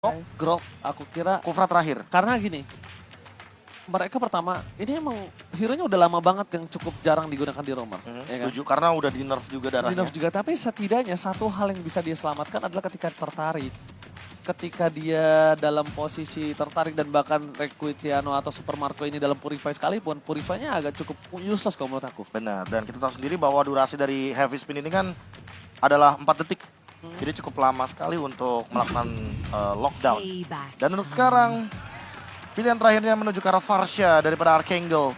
Grok, aku kira Kufra terakhir. karena gini, mereka pertama ini emang hero-nya udah lama banget yang cukup jarang digunakan di roamer. Ya kan? Setuju, karena udah di nerf juga Di darahnya. nerf juga, tapi setidaknya satu hal yang bisa dia selamatkan adalah ketika tertarik. Ketika dia dalam posisi tertarik dan bahkan Requitiano atau Super Marco ini dalam Purify sekalipun, Purify-nya agak cukup useless kalau menurut aku. Benar, dan kita tahu sendiri bahwa durasi dari heavy spin ini kan adalah 4 detik. Jadi cukup lama sekali untuk melakukan lockdown. Dan untuk sekarang, pilihan terakhirnya menuju ke arah Varsha daripada Archangel.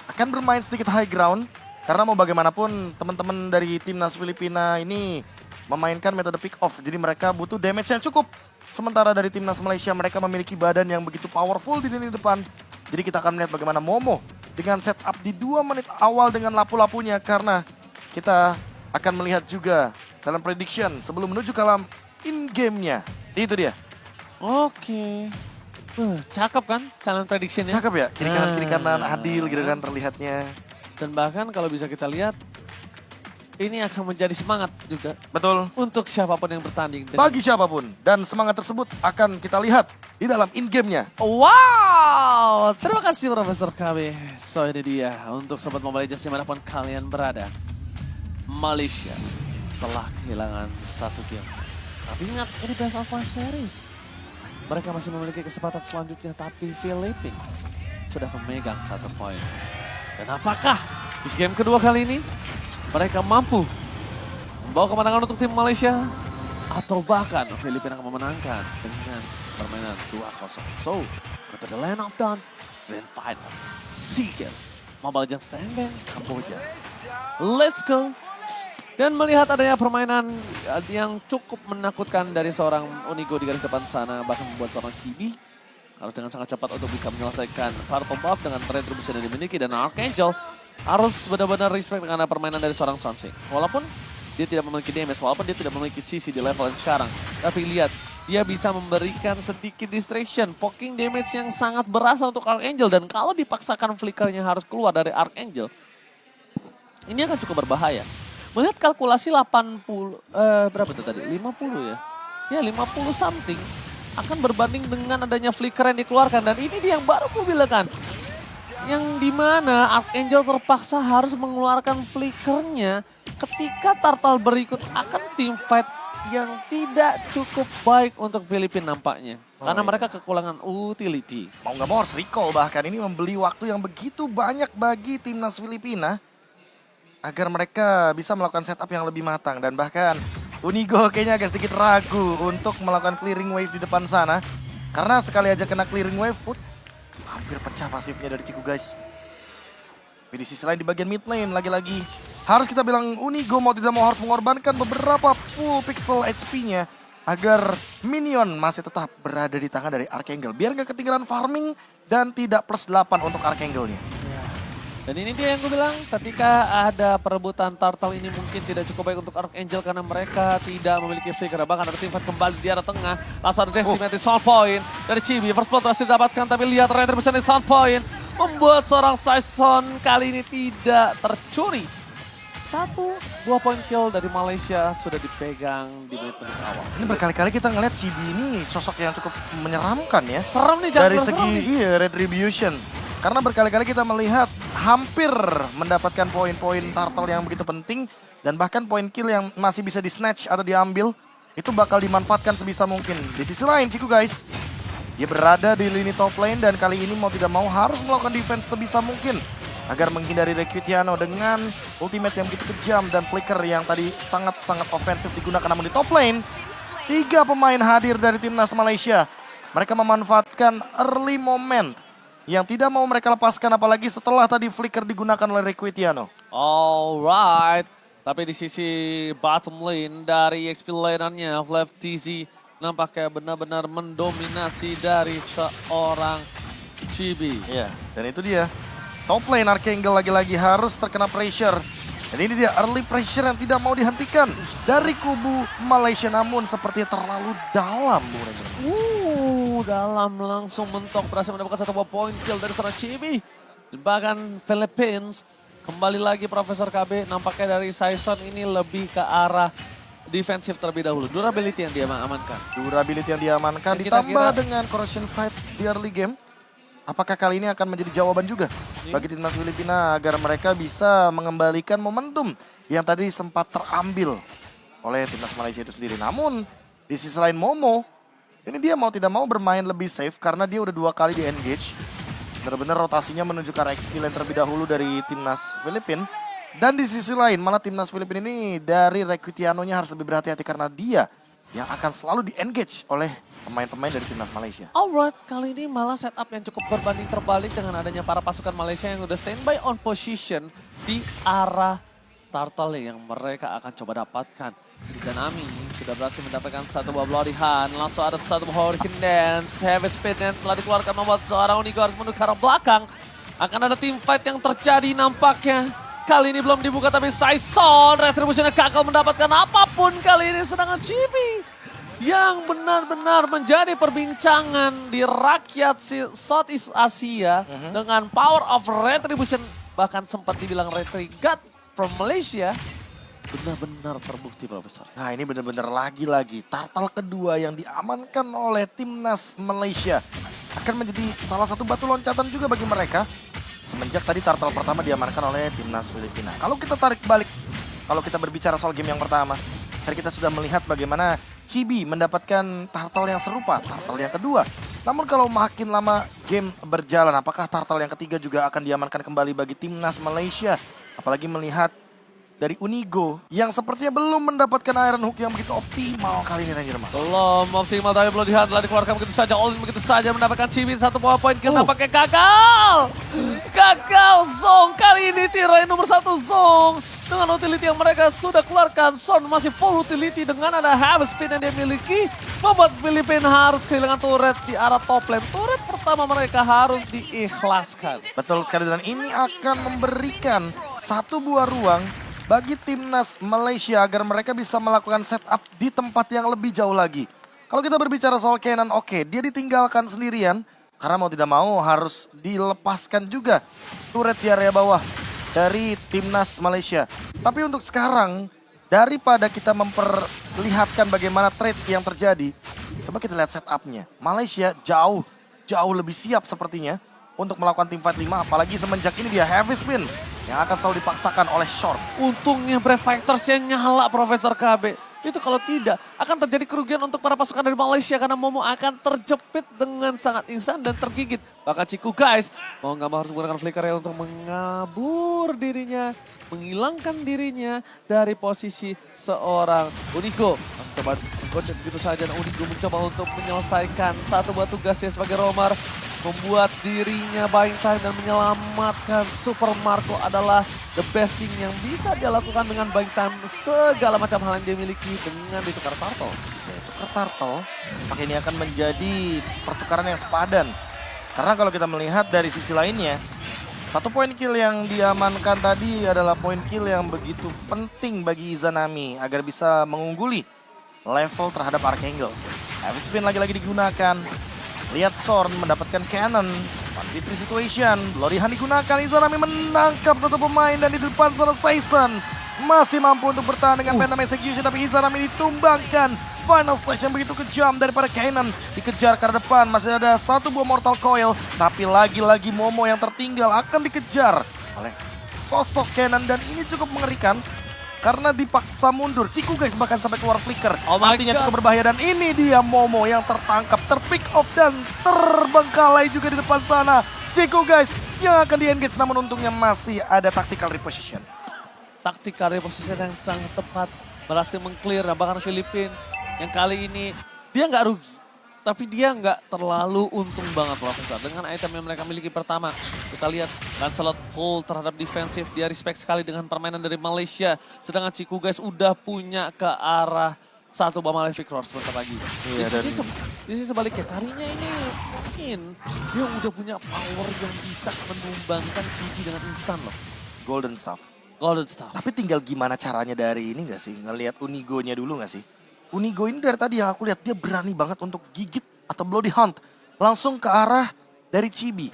Akan bermain sedikit high ground, karena mau bagaimanapun teman-teman dari timnas Filipina ini memainkan metode pick off. Jadi mereka butuh damage yang cukup. Sementara dari timnas Malaysia mereka memiliki badan yang begitu powerful di lini depan. Jadi kita akan melihat bagaimana Momo dengan setup di 2 menit awal dengan lapu-lapunya. Karena kita akan melihat juga dalam prediction sebelum menuju ke dalam in-game-nya. Itu dia. Oke. Cakep kan kalian prediksinya? Cakep ya, kiri kanan adil gitu kan terlihatnya. Dan bahkan kalau bisa kita lihat, ini akan menjadi semangat juga Betul. untuk siapapun yang bertanding. Bagi siapapun. Dan semangat tersebut akan kita lihat di dalam in-game-nya. Wow, terima kasih Profesor KB. So ini dia untuk Sobat Mobile Legends dimanapun kalian berada. Malaysia telah kehilangan satu game. Tapi ingat, ini best of 5 series. Mereka masih memiliki kesempatan selanjutnya, tapi Filipina sudah memegang 1 poin. Dan apakah di game kedua kali ini mereka mampu membawa kemenangan untuk tim Malaysia? Atau bahkan Filipina akan memenangkan dengan permainan 2-0. So, go to the land of dawn, grand final, Seagulls, Mobile Legends Bang Bang, Kamboja. Let's go! Dan melihat adanya permainan yang cukup menakutkan dari seorang Unigo di garis depan sana, bahkan membuat seorang Kibi harus dengan sangat cepat untuk bisa menyelesaikan Purple Buff dengan retribution yang dimiliki. Dan Archangel harus benar-benar respect dengan permainan dari seorang Sonsing. Walaupun dia tidak memiliki damage, walaupun dia tidak memiliki CC di level yang sekarang. Tapi lihat, dia bisa memberikan sedikit distraction, poking damage yang sangat berasa untuk Archangel. Dan kalau dipaksakan flickernya harus keluar dari Archangel, ini akan cukup berbahaya. Melihat kalkulasi 80, berapa itu tadi? 50 ya? Ya 50 something akan berbanding dengan adanya flicker yang dikeluarkan. Dan ini dia yang baru aku bilang kan. Yang dimana Archangel terpaksa harus mengeluarkan flickernya ketika Turtle berikut akan team fight yang tidak cukup baik untuk Filipina nampaknya. Karena mereka kekurangan utility. Mau nggak mau harus recall, bahkan ini membeli waktu yang begitu banyak bagi timnas Filipina agar mereka bisa melakukan setup yang lebih matang. Dan bahkan Unigo kayaknya agak sedikit ragu untuk melakukan clearing wave di depan sana. Karena sekali aja kena clearing wave, hampir pecah pasifnya dari Ciku guys. Tapi di sisi lain di bagian mid lane lagi-lagi harus kita bilang Unigo mau tidak mau harus mengorbankan beberapa full pixel HP-nya agar minion masih tetap berada di tangan dari Archangel. Biar nggak ketinggalan farming dan tidak plus 8 untuk Archangel-nya. Dan ini dia yang gue bilang, ketika ada perebutan Turtle ini mungkin tidak cukup baik untuk Archangel karena mereka tidak memiliki flicker. Bahkan ada tim fight kembali di arah tengah. Langsung ada decimated sound point dari Chibi. First blood berhasil didapatkan, tapi lihat retribution di sound point membuat seorang Saison kali ini tidak tercuri. 1-2 point kill dari Malaysia sudah dipegang di menit-menit awal. Ini berkali-kali kita ngeliat Chibi ini sosok yang cukup menyeramkan ya. Serem nih, dari segi retribution. Karena berkali-kali kita melihat hampir mendapatkan poin-poin Turtle yang begitu penting. Dan bahkan poin kill yang masih bisa di-snatch atau diambil, itu bakal dimanfaatkan sebisa mungkin. Di sisi lain Ciku guys, dia berada di lini top lane dan kali ini mau tidak mau harus melakukan defense sebisa mungkin. Agar menghindari Requitiano dengan ultimate yang begitu kejam dan flicker yang tadi sangat-sangat ofensif digunakan. Namun di top lane, 3 pemain hadir dari timnas Malaysia. Mereka memanfaatkan early moment yang tidak mau mereka lepaskan, apalagi setelah tadi flicker digunakan oleh Requitiano. Alright, tapi di sisi bottom lane dari XP lanernya, Flav TZ nampaknya benar-benar mendominasi dari seorang Chibi. Iya, dan itu dia. Top lane Archangel lagi-lagi harus terkena pressure. Dan ini dia early pressure yang tidak mau dihentikan dari kubu Malaysia, namun sepertinya terlalu dalam. Dalam langsung mentok berhasil mendapatkan 1 poin kill dari seorang Chibi. Bahkan Philippines kembali lagi Profesor KB nampaknya dari Saison ini lebih ke arah defensif terlebih dahulu. Durability yang dia amankan. Durability yang diamankan Dan ditambah dengan correction side di early game. Apakah kali ini akan menjadi jawaban juga bagi timnas Filipina agar mereka bisa mengembalikan momentum yang tadi sempat terambil oleh timnas Malaysia itu sendiri. Namun di sisi lain Momo, ini dia mau tidak mau bermain lebih safe karena dia udah 2 kali di engage. Benar-benar rotasinya menunjuk ke arah XP lane terlebih dahulu dari timnas Filipina. Dan di sisi lain malah timnas Filipina ini dari Requitiano-nya harus lebih berhati-hati karena dia yang akan selalu di-engage oleh pemain-pemain dari timnas Malaysia. Alright, kali ini malah setup yang cukup berbanding terbalik dengan adanya para pasukan Malaysia yang udah standby on position di arah turtle yang mereka akan coba dapatkan. Izanami sudah berhasil mendapatkan satu buah Bloody Hand, langsung ada satu buah Hurricane Dance, Heavy Speed dan telah dikeluarkan membuat seorang Unigo harus menuju ke arah belakang. Akan ada team fight yang terjadi nampaknya. Kali ini belum dibuka tapi Saison, Retribution-nya gagal mendapatkan apapun kali ini. Sedangkan Chibi yang benar-benar menjadi perbincangan di rakyat Southeast Asia dengan power of Retribution. Bahkan sempat dibilang Retrigat from Malaysia. Benar-benar terbukti, Profesor. Nah ini benar-benar lagi-lagi turtle kedua yang diamankan oleh timnas Malaysia. Akan menjadi salah satu batu loncatan juga bagi mereka. Semenjak tadi turtle pertama diamankan oleh timnas Filipina. Kalau kita tarik balik, kalau kita berbicara soal game yang pertama. Tadi kita sudah melihat bagaimana Chibi mendapatkan turtle yang serupa, turtle yang kedua. Namun kalau makin lama game berjalan, apakah turtle yang ketiga juga akan diamankan kembali bagi timnas Malaysia? Apalagi melihat dari Unigo yang sepertinya belum mendapatkan Iron Hook yang begitu optimal kali ini Ranger Mas. Belum optimal tapi belum telah dikeluarkan begitu saja. All in begitu saja mendapatkan Chibi satu buah poin kill nampaknya gagal. Gagal Zong kali ini tirai nomor 1 Zong. Dengan utility yang mereka sudah keluarkan, Son masih full utility dengan ada heavy speed yang dia miliki. Membuat Filipina harus kehilangan turret di arah top lane. Turret pertama mereka harus diikhlaskan. Betul sekali dan ini akan memberikan satu buah ruang bagi timnas Malaysia agar mereka bisa melakukan setup di tempat yang lebih jauh lagi. Kalau kita berbicara soal Kenan, oke, dia ditinggalkan sendirian karena mau tidak mau harus dilepaskan juga turret di area bawah dari timnas Malaysia. Tapi untuk sekarang, daripada kita memperlihatkan bagaimana trade yang terjadi, coba kita lihat setupnya. Malaysia jauh lebih siap sepertinya untuk melakukan team fight 5, apalagi semenjak ini dia heavy spin yang akan selalu dipaksakan oleh Short. Untungnya Brave Fighters yang nyala Profesor KB. Itu kalau tidak akan terjadi kerugian untuk para pasukan dari Malaysia karena Momo akan terjepit dengan sangat instan dan tergigit. Bahkan Ciku guys mau nggak mau harus menggunakan flicker ya untuk mengabur dirinya, menghilangkan dirinya dari posisi seorang Unigo. Langsung coba gocek begitu saja dan Unigo mencoba untuk menyelesaikan satu buah tugasnya sebagai roamer. Membuat dirinya buying time dan menyelamatkan Super Marco adalah the best thing yang bisa dia lakukan dengan buying time segala macam hal yang dia miliki dengan ditukar turtle. Tukar turtle, maka ini akan menjadi pertukaran yang sepadan. Karena kalau kita melihat dari sisi lainnya, satu poin kill yang diamankan tadi adalah poin kill yang begitu penting bagi Izanami agar bisa mengungguli level terhadap Archangel. Heavy spin lagi-lagi digunakan. Lihat Sorn mendapatkan cannon. 1v3 situation. Bloody Hand digunakan. Izanami menangkap satu pemain dan di depan sana Saison masih mampu untuk bertahan dengan Phantom Execution. Tapi Izanami ditumbangkan. Final slash yang begitu kejam daripada Cannon. Dikejar ke arah depan. Masih ada satu buah Mortal Coil. Tapi lagi-lagi Momo yang tertinggal akan dikejar oleh sosok Cannon. Dan ini cukup mengerikan. Karena dipaksa mundur. Ciku guys bahkan sampai keluar flicker. Artinya cukup berbahaya dan ini dia Momo yang tertangkap, terpick off dan terbengkalai juga di depan sana. Ciku guys yang akan di-engage namun untungnya masih ada tactical reposition. Tactical reposition yang sangat tepat berhasil meng-clear dan bahkan Filipina yang kali ini dia nggak rugi. Tapi dia nggak terlalu untung banget loh dengan item yang mereka miliki pertama. Kita lihat Lancelot full terhadap defensif. Dia respect sekali dengan permainan dari Malaysia. Sedangkan Ciku guys udah punya ke arah satu buah Malefic Roar sebentar lagi. Iya, di sisi sebaliknya karinya ini mungkin dia udah punya power yang bisa menumbangkan Cibi dengan instan loh. Golden Staff. Golden Staff. Tapi tinggal gimana caranya dari ini gak sih? Ngelihat Unigo-nya dulu gak sih? Unigo ini dari tadi yang aku lihat dia berani banget untuk gigit atau bloody hunt langsung ke arah dari Chibi.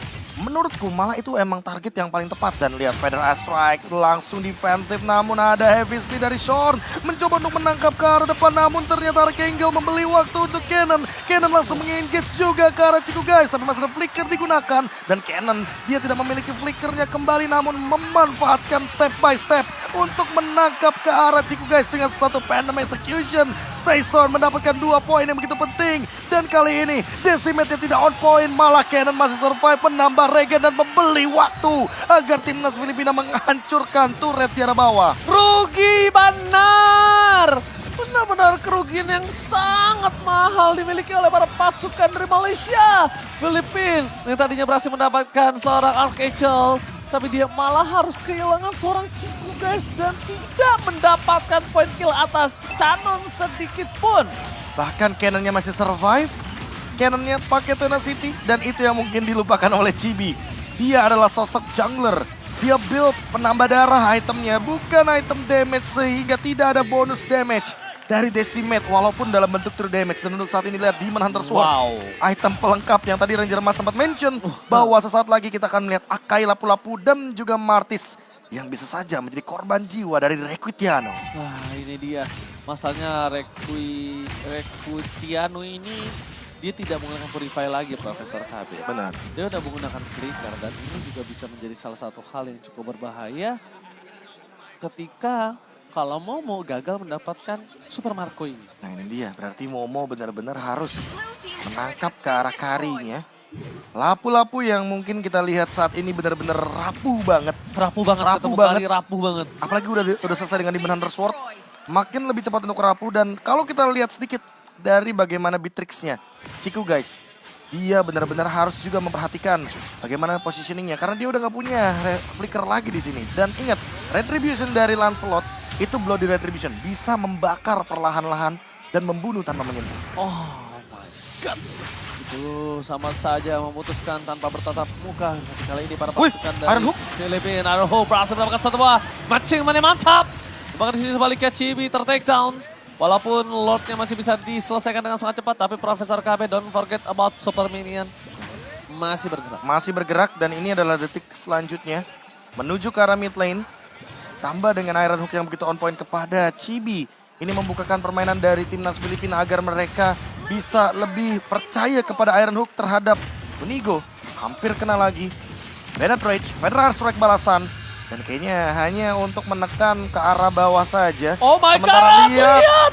menurutku malah itu emang target yang paling tepat. Dan lihat Feather Eye Strike langsung defensif, namun ada heavy speed dari Shorn. Mencoba untuk menangkap ke arah depan, namun ternyata Archangel membeli waktu untuk Cannon. Cannon langsung meng-engage juga ke arah Ciku guys, tapi masih ada flicker digunakan. Dan Cannon dia tidak memiliki flickernya kembali, namun memanfaatkan step by step untuk menangkap ke arah Ciku guys dengan satu Phantom Execution. Saison mendapatkan 2 poin yang begitu penting. Dan kali ini Decimate-nya tidak on point, malah Cannon masih survive, menambah regen dan membeli waktu agar timnas Filipina menghancurkan turret di arah bawah. Rugi benar. Benar-benar kerugian yang sangat mahal dimiliki oleh para pasukan dari Malaysia. Filipina yang tadinya berhasil mendapatkan seorang Archangel, tapi dia malah harus kehilangan seorang Ciku guys dan tidak mendapatkan poin kill atas Cannon sedikit pun. Bahkan Cannonnya masih survive, Cannonnya pakai tenacity, dan itu yang mungkin dilupakan oleh Chibi. Dia adalah sosok jungler, dia build penambah darah itemnya, bukan item damage, sehingga tidak ada bonus damage dari Decimate walaupun dalam bentuk true damage. Dan untuk saat ini lihat Demon Hunter Sword, item pelengkap yang tadi Ranger Mas sempat mention bahwa sesaat lagi kita akan melihat Akai Lapu-Lapu dan juga Martis yang bisa saja menjadi korban jiwa dari Requitiano. Wah, ini dia. Masalahnya Requitiano ini dia tidak menggunakan Purify lagi, Profesor KB. Benar. Dia udah menggunakan Flicker dan ini juga bisa menjadi salah satu hal yang cukup berbahaya ketika kalau Momo gagal mendapatkan Super Marco ini. Nah ini dia, berarti Momo benar-benar harus menangkap ke arah karinya. Lapu-lapu yang mungkin kita lihat saat ini benar-benar rapuh banget. Rapuh banget, rapuh banget. Apalagi udah selesai dengan Demon Hunter Sword, makin lebih cepat untuk rapuh. Dan kalau kita lihat sedikit dari bagaimana Beatrix-nya, Ciku guys, dia benar-benar harus juga memperhatikan bagaimana positioningnya karena dia udah nggak punya flicker lagi di sini. Dan ingat, Retribution dari Lancelot itu Bloody Retribution bisa membakar perlahan-lahan dan membunuh tanpa menyentuh. Oh my god. Itu sama saja memutuskan tanpa bertatap muka. Kali ini para pasukan dari Filipina. Iron Hook berhasil mendapatkan satu buah matching mana mantap. Bahkan di sini sebaliknya Chibi ter-take down. Walaupun Lordnya masih bisa diselesaikan dengan sangat cepat, tapi Profesor KB don't forget about Super Minion. Masih bergerak. Masih bergerak dan ini adalah detik selanjutnya menuju ke arah mid lane. Tambah dengan Iron Hook yang begitu on point kepada Chibi. Ini membukakan permainan dari timnas Filipina agar mereka bisa lebih percaya kepada Iron Hook terhadap Unigo. Hampir kena lagi. Bennett Rage, Feather Eye Strike balasan. Dan kayaknya hanya untuk menekan ke arah bawah saja. Oh my Sementara god, lihat!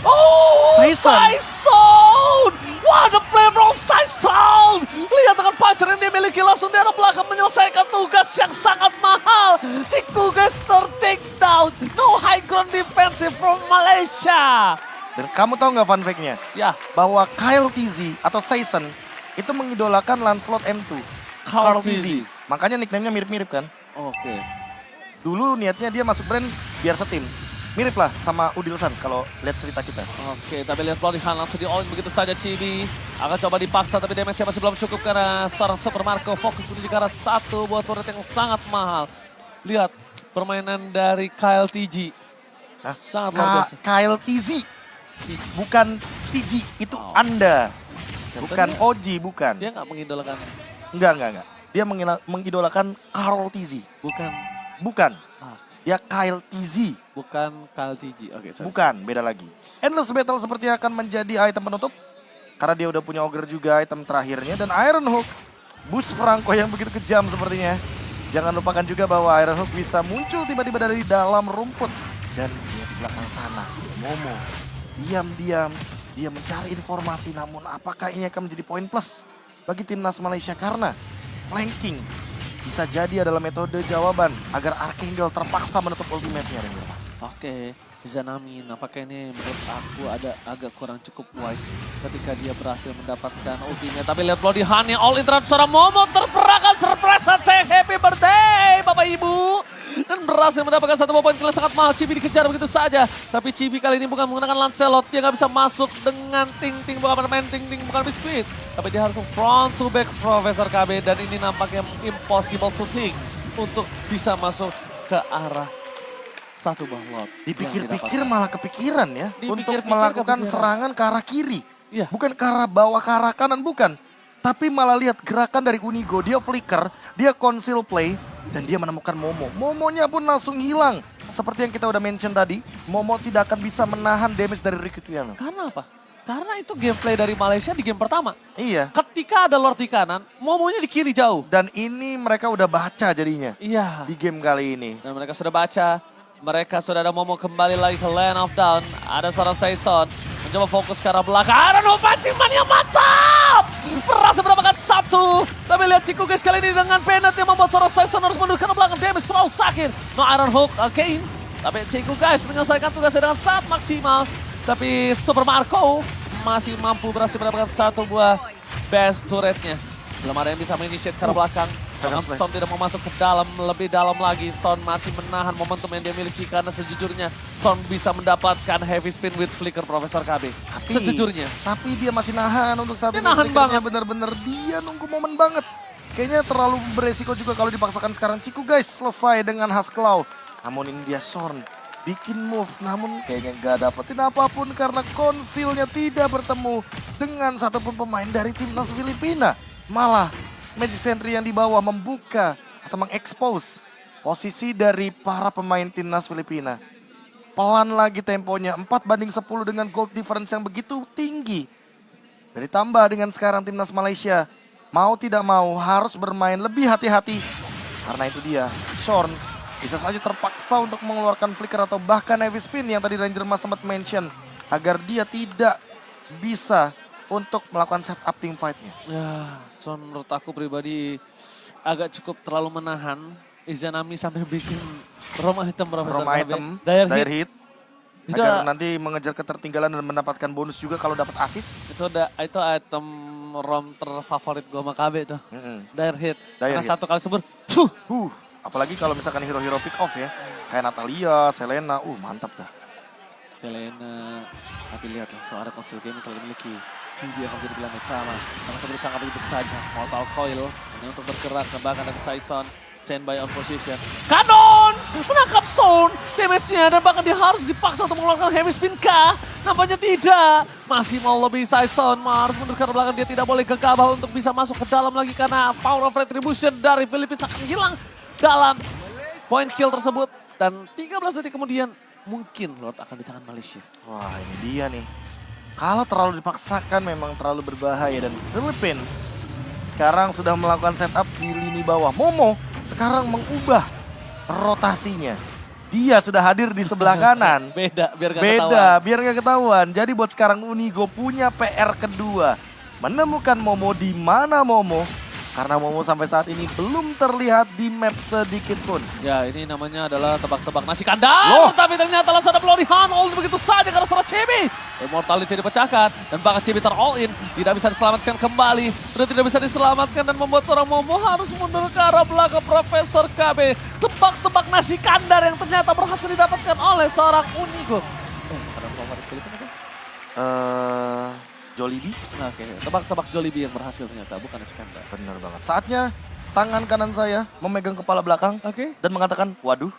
Oh, Saison! What a play from Saison! Lihat dengan puncher yang dia miliki langsung di arah belakang menyelesaikan tugas yang sangat mahal. Ciku guys ter-take down. No high ground defensive from Malaysia. Dan kamu tahu nggak fun fact-nya? Ya. Bahwa Kyle TZ atau Saison itu mengidolakan Lancelot M2. Kyle TZ. Makanya nickname-nya mirip-mirip kan? Oke. Dulu niatnya dia masuk brand biar setim. Mirip lah sama Udil Sans kalau lihat cerita kita. Oke, tapi lihat Bloody Hand langsung di-all begitu saja Chibi. Akan coba dipaksa tapi damage-nya masih belum cukup karena seorang Super Marco fokus menuju ke arah satu buat turret yang sangat mahal. Lihat permainan dari Kyle TG. Sangat luar biasa. Kyle TZ. Bukan TG, itu Anda. Bukan OG, bukan. Dia nggak mengidolakan. Enggak. Dia mengidolakan Carl TZ. Bukan. Dia Kyle TZ. Bukan Kyle TG. Oke, bukan, beda lagi. Endless Battle sepertinya akan menjadi item penutup. Karena dia udah punya Ogre juga item terakhirnya. Dan Iron Hook, boost Franco yang begitu kejam sepertinya. Jangan lupakan juga bahwa Iron Hook bisa muncul tiba-tiba dari dalam rumput. Dan di belakang sana, Momo diam-diam dia mencari informasi. Namun apakah ini akan menjadi poin plus bagi timnas Malaysia? Karena flanking bisa jadi adalah metode jawaban agar Archangel terpaksa menutup ultimate-nya. Oke, Zanamin, apakah ini menurut aku agak kurang cukup wise ketika dia berhasil mendapatkan ultinya. Tapi lihat Bloody Hand-nya all in terhadap seorang Momo, terperangkan surprise attack, happy birthday Bapak Ibu. Dan berhasil mendapatkan satu poin kill sangat mahal. Chibi dikejar begitu saja. Tapi Chibi kali ini bukan menggunakan Lancelot. Dia nggak bisa masuk dengan Ting-Ting, bukan bermain Ting-Ting, bukan Biscuit. Tapi dia harus front to back Profesor KB. Dan ini nampaknya impossible to think untuk bisa masuk ke arah satu bawah. Dipikir-pikir malah kepikiran ya. Untuk melakukan serangan ke arah kiri. Bukan ke arah bawah, ke arah kanan, bukan. Tapi malah lihat gerakan dari Unigo, dia flicker, dia conceal play, dan dia menemukan Momo. Momonya pun langsung hilang. Seperti yang kita udah mention tadi, Momo tidak akan bisa menahan damage dari Ricky Tuyano. Karena apa? Karena itu gameplay dari Malaysia di game pertama. Iya. Ketika ada Lord di kanan, Momonya di kiri jauh. Dan ini mereka udah baca jadinya Iya. di game kali ini. Dan mereka sudah baca, mereka sudah ada Momo kembali lagi ke Land of Down. Ada seorang Saison, mencoba fokus ke arah belakang. Ada panciman yang mantap! Berhasil mendapatkan satu. Tapi lihat Chico guys kali ini dengan Bennett yang membuat seorang Saison harus mundur ke belakang. Damage terlalu sakit. No Iron Hook, Kane. Tapi Chico guys menyelesaikan tugasnya dengan sangat maksimal. Tapi Super Marco masih mampu berhasil mendapatkan satu buah best turretnya. Belum ada yang bisa menginitiate ke arah belakang. Son tidak mau masuk ke dalam, lebih dalam lagi. Son masih menahan momentum yang dia miliki karena sejujurnya Son bisa mendapatkan heavy spin with flicker Profesor KB. Sejujurnya. Tapi dia masih nahan untuk satu. Dia nahan banget. Bener-bener dia nunggu momen banget. Kayaknya terlalu beresiko juga kalau dipaksakan sekarang. Ciku guys selesai dengan Haskell. Namun ini dia Son bikin move, namun kayaknya gak dapetin apapun karena konsilnya tidak bertemu dengan satupun pemain dari timnas Filipina. Malah Magic Sentry yang di bawah membuka atau mengekspos posisi dari para pemain timnas Filipina. Pelan lagi temponya, 4-10 dengan gold difference yang begitu tinggi. Dan ditambah dengan sekarang timnas Malaysia, mau tidak mau harus bermain lebih hati-hati. Karena itu dia, Shorn bisa saja terpaksa untuk mengeluarkan flicker atau bahkan heavy spin yang tadi Ranger Mas sempat mention. Agar dia tidak bisa untuk melakukan setup team fight-nya. Ya, Son menurut aku pribadi agak cukup terlalu menahan. Izanami sampai bikin Roma Item Profesor Roma KB. Item, Dire Dire hit. Hit. Itu, Agar nanti mengejar ketertinggalan dan mendapatkan bonus juga kalau dapat assist. itu item ROM terfavorit gue sama KB itu. Dire hit. Karena Hit. satu kali sebut. Apalagi kalau misalkan hero-hero pick off ya. Kayak Natalia, Selena, mantap dah. Selena, tapi lihatlah suara konsil game telah dimiliki. Cibi akan menjadi pilihan utama. Namun coba ditangkap begitu saja. Mortal Coil hanya untuk bergerak ke belakang dari Saison. Standby on position. Kanon! Menangkap Son. Damage-nya dan bahkan dia harus dipaksa untuk mengeluarkan heavy spin kah? Nampaknya tidak. Masih mau lebih Saison. Harus mundur ke belakang. Dia tidak boleh gegabah untuk bisa masuk ke dalam lagi karena power of retribution dari Philippines akan hilang dalam point kill tersebut. Dan 13 detik kemudian mungkin Lord akan di tangan Malaysia. Wah ini dia nih. Kalau terlalu dipaksakan memang terlalu berbahaya. Dan Philippines sekarang sudah melakukan setup di lini bawah. Momo sekarang mengubah rotasinya. Dia sudah hadir di sebelah kanan. Beda, biar gak ketahuan. Jadi buat sekarang Unigo punya PR kedua. Menemukan Momo di mana Momo. Karena Momo sampai saat ini belum terlihat di map sedikit pun. Ya ini namanya adalah tebak-tebak nasi kandar. Tapi ternyata langsung ada Bloody Hand all begitu saja karena seorang Chibi. Immortality dipecahkan dan bahkan Chibi all in. Tidak bisa diselamatkan kembali. Sudah tidak bisa diselamatkan dan membuat seorang Momo harus mundur ke arah belakang Profesor KB. Tebak-tebak nasi kandar yang ternyata berhasil didapatkan oleh seorang Unigo. Ada favorit Filipina kan? Jollibee. Oke, tebak-tebak Jollibee yang berhasil ternyata, bukan Iskandar. Bener banget. Saatnya tangan kanan saya memegang kepala belakang dan mengatakan, waduh.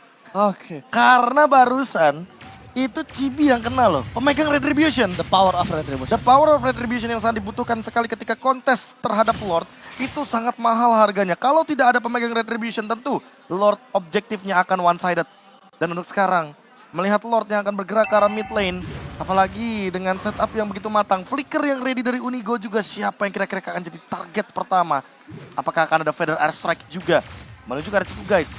Karena barusan itu Chibi yang kena loh, pemegang Retribution. The power of Retribution. The power of Retribution yang sangat dibutuhkan sekali ketika kontes terhadap Lord. Itu sangat mahal harganya. Kalau tidak ada pemegang Retribution tentu Lord objektifnya akan one-sided. Dan untuk sekarang, melihat Lord yang akan bergerak ke arah mid lane. Apalagi dengan setup yang begitu matang. Flicker yang ready dari Unigo juga siapa yang kira-kira akan jadi target pertama. Apakah akan ada Feather Airstrike juga. Menuju ke arah Ciku guys.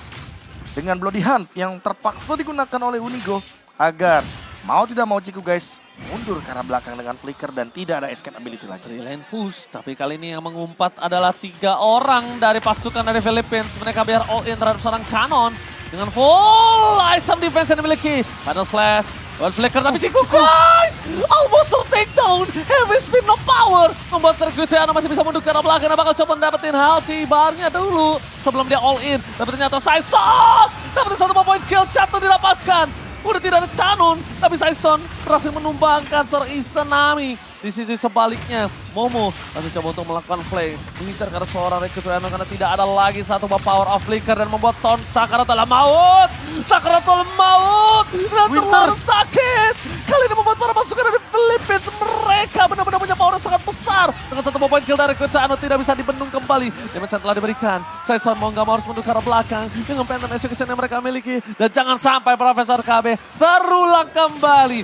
Dengan Bloody Hunt yang terpaksa digunakan oleh Unigo. Agar mau tidak mau Ciku guys mundur ke arah belakang dengan Flicker dan tidak ada escape ability lagi. 3 lane push, tapi kali ini yang mengumpat adalah 3 orang dari pasukan dari Philippines. Mereka biar all in terhadap seorang Kanon. Dengan full item defense yang dimiliki. Final slash. One flicker tapi Ciku guys! Almost no takedown! Heavy spin no power! Membuat Sergio masih bisa mundur ke arah belakang dan bakal coba dapetin healthy bar-nya dulu. Sebelum dia all in. Tapi ternyata Saison! Dapetin 1 point kill shot didapatkan. Udah tidak ada Canon, tapi Saison berhasil menumbangkan seorang Izanami. Di sisi sebaliknya, Momo masih coba untuk melakukan play. Mengincar karena seorang Rekrut Reno karena tidak ada lagi satu power of flicker dan membuat sound Sakaratul Maut. Sakaratul Maut dan terlalu sakit. Kali ini membuat para pasukan dari Philippines mereka benar-benar punya power yang sangat besar. Dengan satu point kill dari Rekrut Reno tidak bisa dibendung kembali. Damage yang telah diberikan. Saison mau nggak mau harus mundur ke arah belakang dengan Phantom Execution yang mereka miliki. Dan jangan sampai Profesor KB terulang kembali.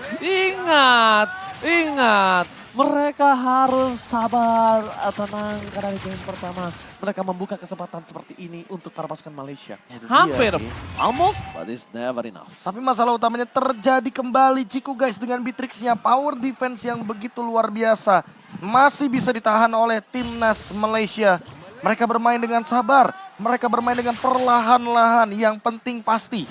Ingat, mereka harus sabar, tenang, karena di game pertama mereka membuka kesempatan seperti ini untuk para pasukan Malaysia. Hampir, almost, but it's never enough. Tapi masalah utamanya terjadi kembali Ciku guys dengan Bitrix-nya. Power defense yang begitu luar biasa. Masih bisa ditahan oleh timnas Malaysia. Mereka bermain dengan sabar, mereka bermain dengan perlahan-lahan, yang penting pasti.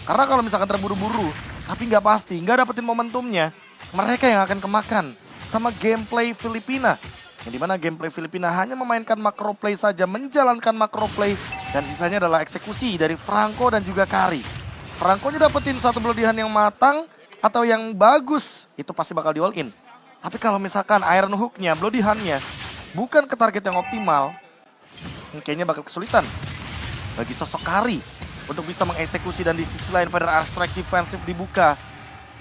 Karena kalau misalkan terburu-buru, tapi nggak pasti, nggak dapetin momentumnya, mereka yang akan kemakan sama gameplay Filipina. Yang dimana gameplay Filipina hanya memainkan macro play saja, menjalankan macro play. Dan sisanya adalah eksekusi dari Franco dan juga Kari. Franco-nya dapetin satu bloodihan yang matang atau yang bagus, itu pasti bakal di all in. Tapi kalau misalkan Iron Hook-nya, bloodihan-nya bukan ke target yang optimal, kayaknya bakal kesulitan bagi sosok Kari untuk bisa mengeksekusi. Dan di sisi lain Feather Airstrike defensif dibuka.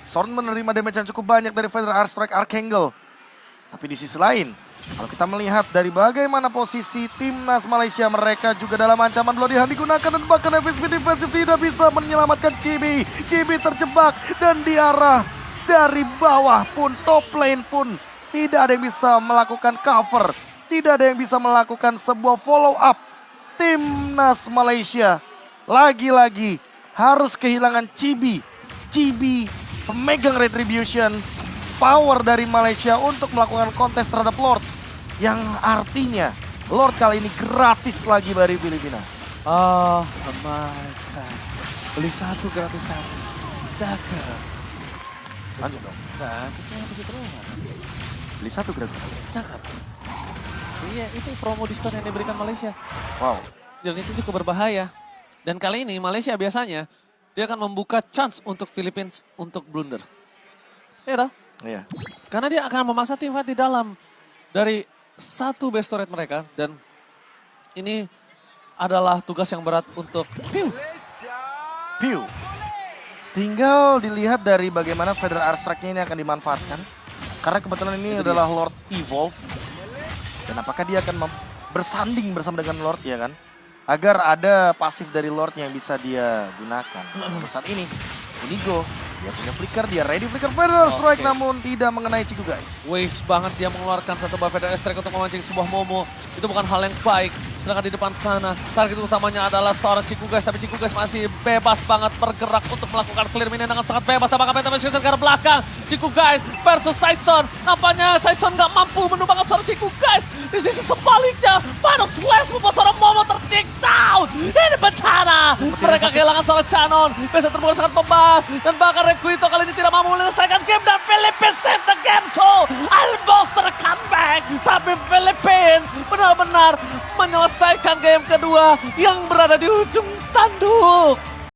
Sorn menerima damage yang cukup banyak dari Feather Airstrike Archangel. Tapi di sisi lain, kalau kita melihat dari bagaimana posisi timnas Malaysia, mereka juga dalam ancaman bloodihan digunakan dan bahkan FSP defensif tidak bisa menyelamatkan Chibi. Chibi terjebak dan diarah dari bawah pun, top lane pun tidak ada yang bisa melakukan cover. Tidak ada yang bisa melakukan sebuah follow up. Timnas Malaysia lagi-lagi harus kehilangan Chibi. Chibi pemegang Retribution, power dari Malaysia untuk melakukan kontes terhadap Lord. Yang artinya Lord kali ini gratis lagi dari Filipina. Oh my god. Beli satu gratis satu. Dagger. Lanjut dong. Nah, kita harus terus. Beli satu gratis satu. Cakep. Iya, itu promo diskon yang diberikan Malaysia. Wow. Dan itu cukup berbahaya. Dan kali ini Malaysia biasanya dia akan membuka chance untuk Philippines untuk blunder. Iya toh? Iya. Karena dia akan memaksa tim fight di dalam dari satu base turret mereka. Dan ini adalah tugas yang berat untuk Piu. Tinggal dilihat dari bagaimana Feather Airstrike-nya ini akan dimanfaatkan. Karena kebetulan ini adalah Lord Evolve. Dan apakah dia akan bersanding bersama dengan Lord, ya kan? Agar ada pasif dari Lord yang bisa dia gunakan. Untuk saat ini, Inigo, dia punya flicker, dia ready flicker Feather Strike, namun tidak mengenai Ciku guys. Waste banget dia mengeluarkan satu buah Feather Strike untuk memancing sebuah Momo. Itu bukan hal yang baik. Sedangkan di depan sana, target utamanya adalah seorang Ciku guys. Tapi Ciku guys masih bebas banget bergerak untuk melakukan clear minion dengan sangat bebas. Tampaknya Phantom Execution ke belakang. Ciku guys versus Saison. Nampaknya Saison nggak mampu menumbangkan seorang Ciku guys. Di sisi sebaliknya, Final Slash membuat seorang Momo ter-take down. Ini bencana. Mereka kehilangan seorang Canon. Biasa terbuka sangat bebas. Dan bahkan Requito kali ini tidak mampu menyelesaikan game. Dan Philippines save the game too. Almost the comeback. Tapi Philippines benar-benar menyelesaikan game kedua yang berada di ujung tanduk.